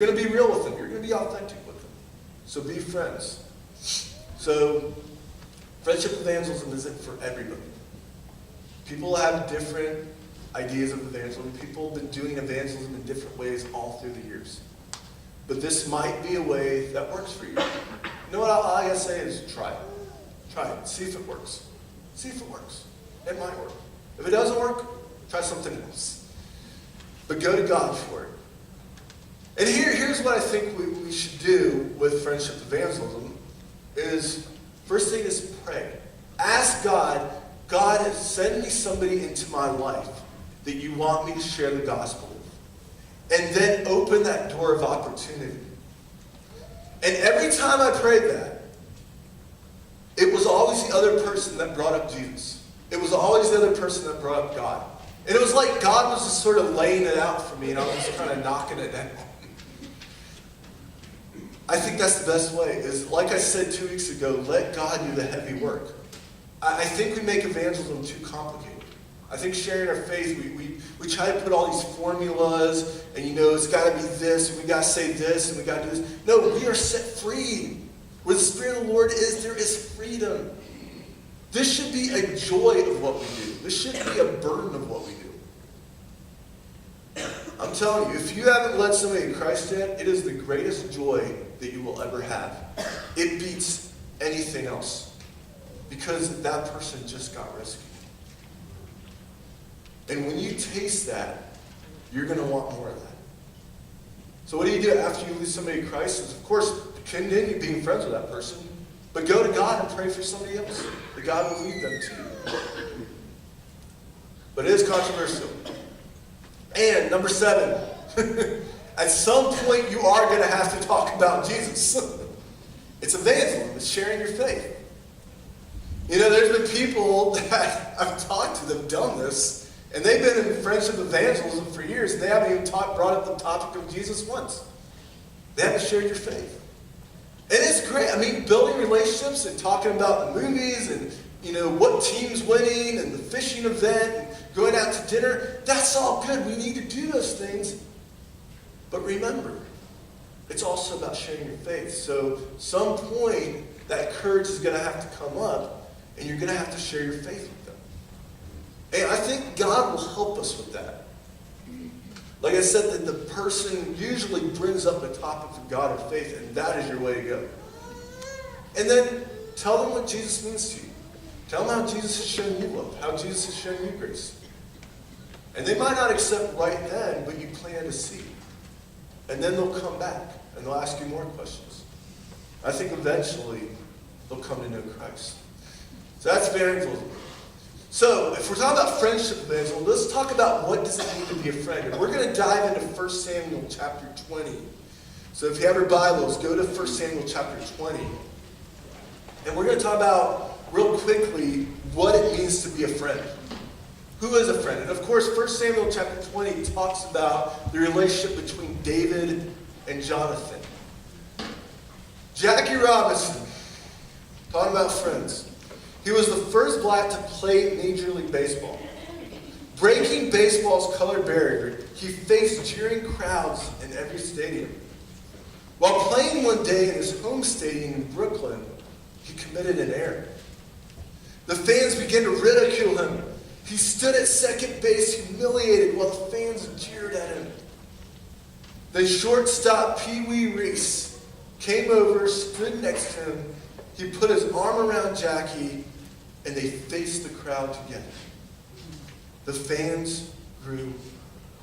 You're going to be real with them. You're going to be authentic with them. So be friends. So friendship evangelism isn't for everybody. People have different ideas of evangelism. People have been doing evangelism in different ways all through the years. But this might be a way that works for you. You know what all I gotta say is try it. Try it. See if it works. See if it works. It might work. If it doesn't work, try something else. But go to God for it. And here's what I think we should do with friendship evangelism is, first thing is pray. Ask God, God, send me somebody into my life that you want me to share the gospel with. And then open that door of opportunity. And every time I prayed that, it was always the other person that brought up Jesus. It was always the other person that brought up God. And it was like God was just sort of laying it out for me, and I was just kind of knocking it down. I think that's the best way, is like I said 2 weeks ago, let God do the heavy work. I think we make evangelism too complicated. I think sharing our faith, we try to put all these formulas, and it's got to be this, and we got to say this, and we got to do this. No, we are set free. Where the Spirit of the Lord is, there is freedom. This should be a joy of what we do. This shouldn't be a burden of what we do. I'm telling you, if you haven't led somebody to Christ yet, it is the greatest joy that you will ever have. It beats anything else. Because that person just got rescued. And when you taste that, you're going to want more of that. So what do you do after you lead somebody to Christ? Is, of course, continue being friends with that person. But go to God and pray for somebody else. That God will lead them to you. But it is controversial. And number 7. At some point, you are going to have to talk about Jesus. It's evangelism. It's sharing your faith. There's been people that I've talked to that have done this, and they've been in friendship evangelism for years, and they haven't even brought up the topic of Jesus once. They haven't shared your faith. And it's great. Building relationships and talking about the movies and, what team's winning and the fishing event and going out to dinner, that's all good. We need to do those things. But remember, it's also about sharing your faith. So some point, that courage is going to have to come up, and you're going to have to share your faith with them. And I think God will help us with that. Like I said, that the person usually brings up the topic of God or faith, and that is your way to go. And then tell them what Jesus means to you. Tell them how Jesus has shown you love, how Jesus has shown you grace. And they might not accept right then, but you plan to see. And then they'll come back, and they'll ask you more questions. I think eventually they'll come to know Christ. So that's evangelism. So if we're talking about friendship evangelism, let's talk about what does it mean to be a friend. And we're going to dive into 1 Samuel chapter 20. So if you have your Bibles, go to 1 Samuel chapter 20. And we're going to talk about, real quickly, what it means to be a friend. Who is a friend? And of course, 1 Samuel chapter 20 talks about the relationship between David and Jonathan. Jackie Robinson, talking about friends. He was the first black to play Major League Baseball. Breaking baseball's color barrier, he faced cheering crowds in every stadium. While playing one day in his home stadium in Brooklyn, he committed an error. The fans began to ridicule him. He stood at second base humiliated while the fans jeered at him. The shortstop Pee Wee Reese came over, stood next to him. He put his arm around Jackie, and they faced the crowd together. The fans grew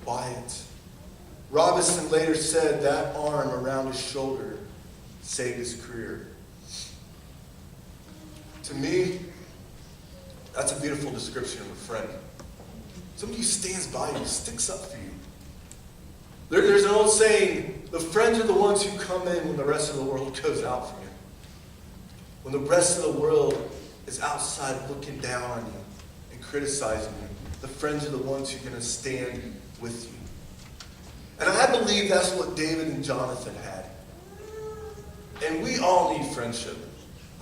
quiet. Robinson later said that arm around his shoulder saved his career. To me, that's a beautiful description of a friend. Somebody who stands by you, sticks up for you. There's an old saying, the friends are the ones who come in when the rest of the world goes out from you. When the rest of the world is outside looking down on you and criticizing you, the friends are the ones who are going to stand with you. And I believe that's what David and Jonathan had. And we all need friendship.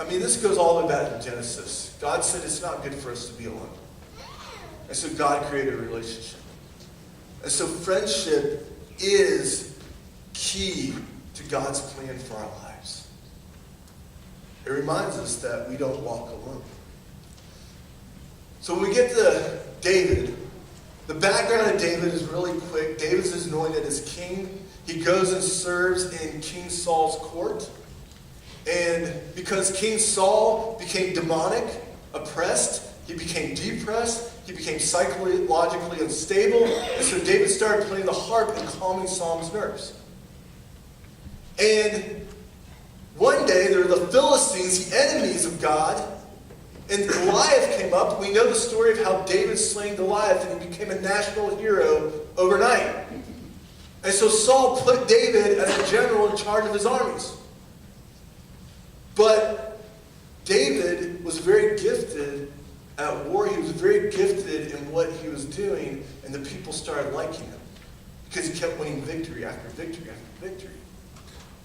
This goes all the way back to Genesis. God said it's not good for us to be alone. And so God created a relationship. And so friendship is key to God's plan for our lives. It reminds us that we don't walk alone. So when we get to David, the background of David is really quick. David's anointed as king. He goes and serves in King Saul's court. And because King Saul became demonic, oppressed, he became depressed, he became psychologically unstable, and so David started playing the harp and calming Saul's nerves. And one day, there were the Philistines, the enemies of God, and Goliath came up. We know the story of how David slayed Goliath, and he became a national hero overnight. And so Saul put David as a general in charge of his armies. But David was very gifted at war. He was very gifted in what he was doing, and the people started liking him because he kept winning victory after victory after victory.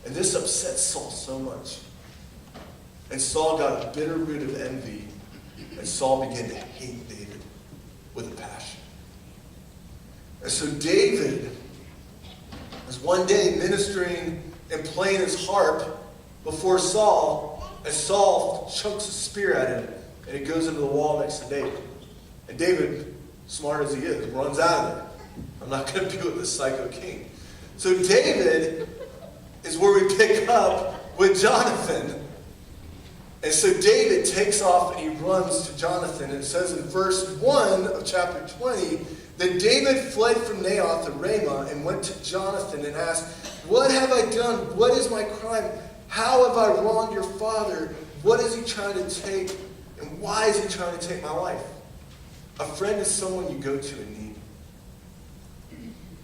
And this upset Saul so much. And Saul got a bitter root of envy, and Saul began to hate David with a passion. And so David was one day ministering and playing his harp before Saul, and Saul chunks a spear at him, and it goes into the wall next to David. And David, smart as he is, runs out of there. I'm not going to be with this psycho king. So David is where we pick up with Jonathan. And so David takes off and he runs to Jonathan. And it says in verse 1 of chapter 20 that David fled from Naioth to Ramah and went to Jonathan and asked, "What have I done? What is my crime? How have I wronged your father? What is he trying to take? And why is he trying to take my life?" A friend is someone you go to in need.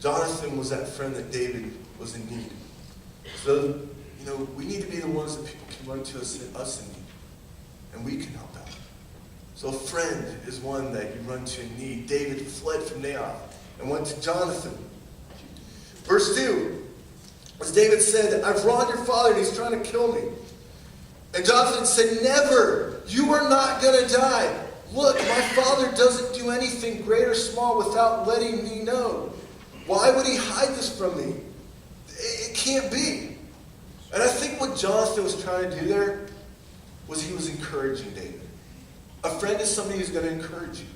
Jonathan was that friend that David was in need. So, we need to be the ones that people can run to us in need. And we can help out. So a friend is one that you run to in need. David fled from Naioth and went to Jonathan. Verse 2, as David said, "I've wronged your father and he's trying to kill me." And Jonathan said, "Never! You are not going to die. Look, my father doesn't do anything great or small without letting me know. Why would he hide this from me? It can't be." And I think what Jonathan was trying to do there was he was encouraging David. A friend is somebody who's going to encourage you.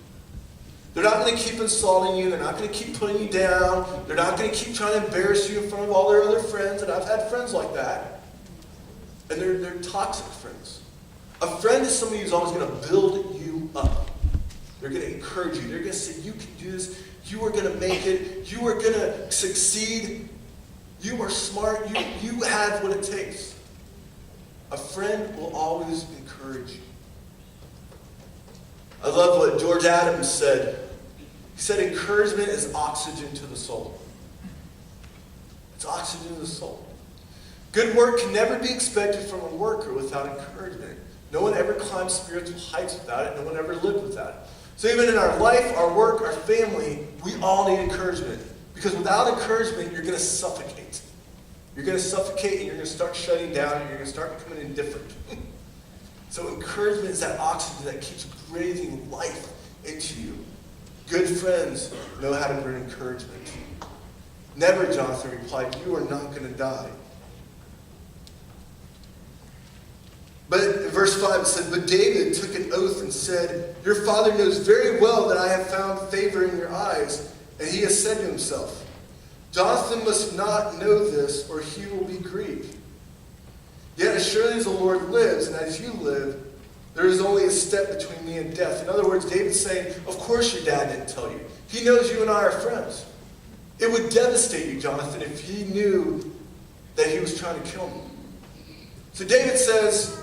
They're not going to keep insulting you. They're not going to keep putting you down. They're not going to keep trying to embarrass you in front of all their other friends. And I've had friends like that. And they're toxic friends. A friend is somebody who's always going to build you up. They're going to encourage you. They're going to say, "You can do this. You are going to make it. You are going to succeed. You are smart. You have what it takes." A friend will always encourage you. I love what George Adams said. He said, "Encouragement is oxygen to the soul." It's oxygen to the soul. Good work can never be expected from a worker without encouragement. No one ever climbs spiritual heights without it. No one ever lived without it. So even in our life, our work, our family, we all need encouragement. Because without encouragement, you're going to suffocate. You're going to suffocate and you're going to start shutting down and you're going to start becoming indifferent. So encouragement is that oxygen that keeps breathing life into you. Good friends know how to bring encouragement. "Never," Jonathan replied, "you are not going to die." But in verse 5 it says, "But David took an oath and said, 'Your father knows very well that I have found favor in your eyes.' And he has said to himself, 'Jonathan must not know this, or he will be grieved. Yet as surely as the Lord lives, and as you live, there is only a step between me and death.'" In other words, David's saying, of course your dad didn't tell you. He knows you and I are friends. It would devastate you, Jonathan, if he knew that he was trying to kill me. So David says,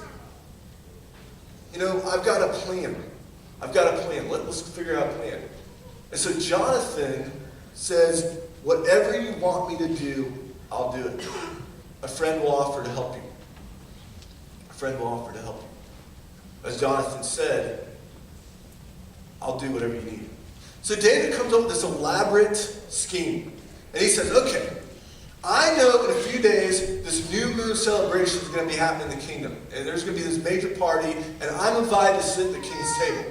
I've got a plan. I've got a plan. Let's figure out a plan. And so Jonathan says, "Whatever you want me to do, I'll do it." A friend will offer to help you. A friend will offer to help you. As Jonathan said, "I'll do whatever you need." So David comes up with this elaborate scheme. And he says, "Okay, I know in a few days this new moon celebration is going to be happening in the kingdom. And there's going to be this major party, and I'm invited to sit at the king's table.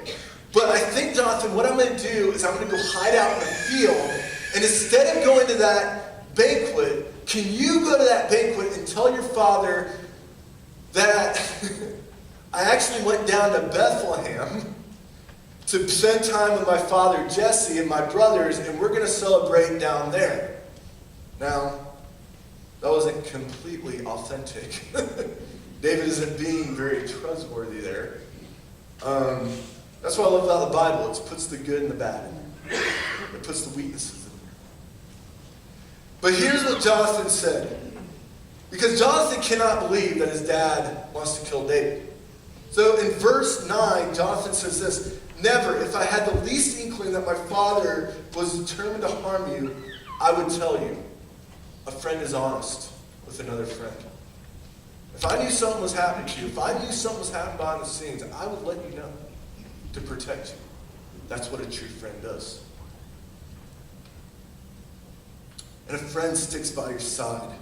But I think, Jonathan, what I'm going to do is I'm going to go hide out in the field, and instead of going to that banquet, can you go to that banquet and tell your father that I actually went down to Bethlehem to spend time with my father Jesse and my brothers, and we're going to celebrate down there. Now, that wasn't completely authentic. David isn't being very trustworthy there. That's what I love about the Bible. It puts the good and the bad in there. It puts the weaknesses in there. But here's what Jonathan said. Because Jonathan cannot believe that his dad wants to kill David. So in verse 9, Jonathan says this, never, if I had the least inkling that my father was determined to harm you, I would tell you. A friend is honest with another friend. If I knew something was happening to you, if I knew something was happening behind the scenes, I would let you know to protect you. That's what a true friend does. And a friend sticks by your side.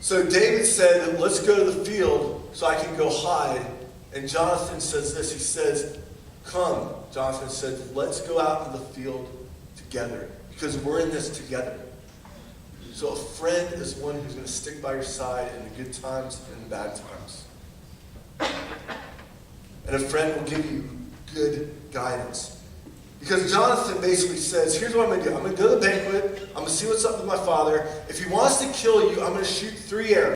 So David said, let's go to the field so I can go hide. And Jonathan says this. He says, come. Jonathan said, let's go out in the field together because we're in this together. So a friend is one who's going to stick by your side in the good times and the bad times. And a friend will give you good guidance. Because Jonathan basically says, here's what I'm going to do. I'm going to go to the banquet. I'm going to see what's up with my father. If he wants to kill you, I'm going to shoot 3 arrows.